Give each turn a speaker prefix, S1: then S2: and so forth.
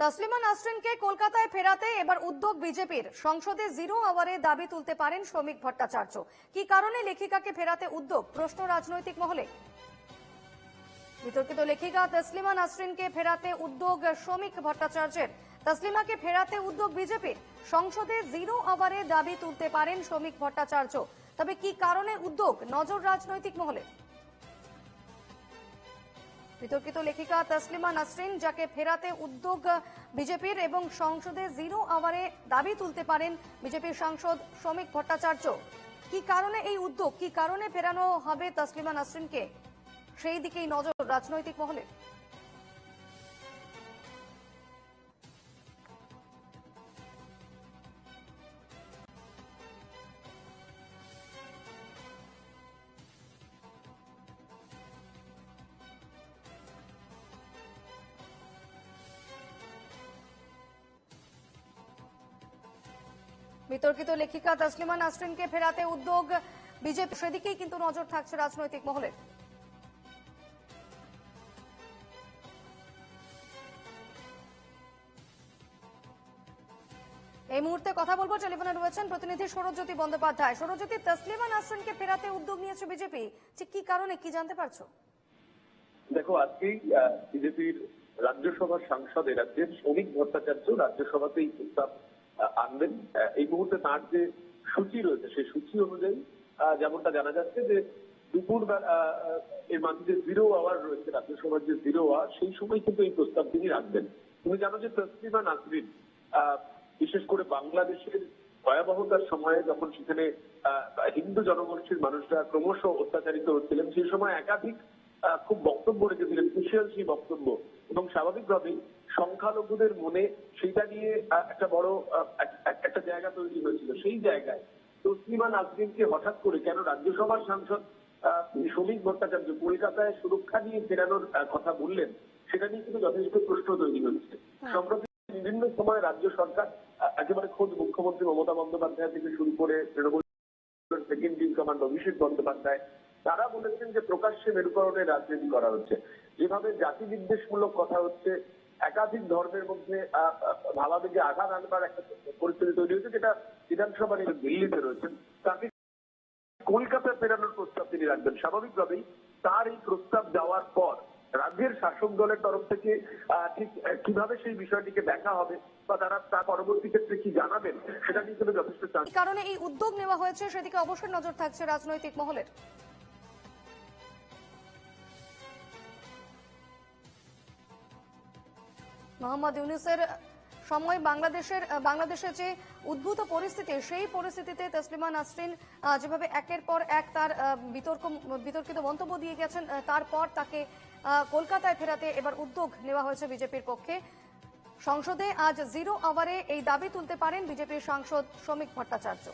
S1: তসলিমা নাসরিনকে কলকাতায় ফেরাতে এবার উদ্যোগ বিজেপির। সংসদে জিরো আওয়ারে দাবি তুলতে পারেন শ্রমিক ভট্টাচার্য। কি কারণে লেখিকাকে ফেরাতে উদ্যোগ, প্রশ্ন রাজনৈতিক মহলে। বিতর্কিত লেখিকা তসলিমা নাসরিনকে ফেরাতে উদ্যোগ শ্রমিক ভট্টাচার্যের। তসলিমাকে ফেরাতে উদ্যোগ বিজেপির। সংসদে জিরো আওয়ারে দাবি তুলতে পারেন শ্রমিক ভট্টাচার্য। তবে কি কারণে উদ্যোগ, নজর রাজনৈতিক মহলে। বিতর্কিত লেখিকা তসলিমা নাসরিন, যাকে ফেরাতে উদ্যোগ বিজেপির এবং সংসদে জিরো আওয়ারে দাবি তুলতে পারেন বিজেপির সাংসদ শ্রমিক ভট্টাচার্য। কি কারণে এই উদ্যোগ, কি কারণে ফেরানো হবে তসলিমা নাসরিনকে, সেই দিকেই নজর রাজনৈতিক মহলে। বিতর্কিত লেখিকা তসলিমা নাসরিনকে ফেরাতে উদ্যোগ বিজেপি, সেদিকেই কিন্তু নজর থাকছে রাজনৈতিক মহলে। এই মুহূর্তে কথা বলবো, টেলিফোনে রয়েছেন প্রতিনিধি সৌরজ্যোতি বন্দ্যোপাধ্যায়। সৌরজ্যোতি, তসলিমা নাসরিনকে ফেরাতে উদ্যোগ নিয়েছে বিজেপি, ঠিক কি কারণে, কি জানতে পারছো?
S2: দেখো, আজকেই বিজেপির রাজ্যসভার সাংসদ রাজ্যের শ্রমিক ভট্টাচার্য রাজ্যসভাতেই প্রস্তাব আনবেন। এই মুহূর্তে তার যে সূচি রয়েছে সেই সূচি অনুযায়ী যেমনটা জানা যাচ্ছে যে দুপুর এর মাঝে যে জিরো আওয়ার রয়েছে, রাজ্যসভার যে জিরো আওয়ার, সেই সময় কিন্তু এই প্রস্তাব তিনি রাখবেন। তুমি জানো যে তসলিমা নাসরিন বিশেষ করে বাংলাদেশের ভয়াবহতার সময়ে, যখন সেখানে হিন্দু জনগোষ্ঠীর মানুষরা ক্রমশ অত্যাচারিত হচ্ছিলেন, সেই সময় একাধিক খুব বক্তব্য রেখেছিলেন, কুশিয়াল সেই বক্তব্য, এবং স্বাভাবিকভাবেই সংখ্যালঘুদের মনে সেইটা নিয়ে একটা বড় একটা জায়গা তৈরি হয়েছিল। সেই জায়গায় তসলিমা নাসরিনকে হঠাৎ করে কেন রাজ্যসভার সাংসদ শ্রমিক ভট্টাচার্য কলকাতায় সুরক্ষা নিয়ে ফেরানোর কথা বললেন, সেটা নিয়ে কিন্তু যথেষ্ট প্রশ্ন তৈরি হচ্ছে। সম্প্রতি বিভিন্ন সময় রাজ্য সরকার, একেবারে খোদ মুখ্যমন্ত্রী মমতা বন্দ্যোপাধ্যায় থেকে শুরু করে Trinamool second in command Abhishek Bandyopadhyay, তারা বলেছেন যে প্রকাশ্যে মেরুকরণের রাজনীতি করা হচ্ছে, যেভাবে জাতি বিদ্বেষমূলক কথা হচ্ছে, একাধিক ধর্মের মধ্যে ভাবাবেগে আঘাত আনবার একটা পরিস্থিতি তৈরি হয়েছে, যেটা বিধানসভার দিল্লিতে রয়েছেন। তাকে কলকাতায় ফেরানোর প্রস্তাব তিনি রাখবেন। স্বাভাবিকভাবেই তার এই প্রস্তাব দেওয়ার পর রাজ্যের শাসক দলের তরফ থেকে ঠিক কিভাবে সেই বিষয়টিকে দেখা হবে বা তারা তার পরবর্তী ক্ষেত্রে কি জানাবেন, সেটা নিয়ে কিন্তু যথেষ্ট
S1: কারণে এই উদ্যোগ নেওয়া হয়েছে, সেদিকে অবশ্যই নজর থাকছে রাজনৈতিক মহলের। মোহাম্মদ ইউনূসের সময় বাংলাদেশের যে উদ্ভূত পরিস্থিতি, সেই পরিস্থিতিতে তসলিমা নাসরিন যেভাবে একের পর এক তার বিতর্কিত মন্তব্য দিয়ে গেছেন, তারপর তাকে কলকাতায় ফেরাতে এবার উদ্যোগ নেওয়া হয়েছে বিজেপির পক্ষে। সংসদে আজ জিরো আওয়ারে এই দাবি তুলতে পারেন বিজেপির সাংসদ শ্রমিক ভট্টাচার্য।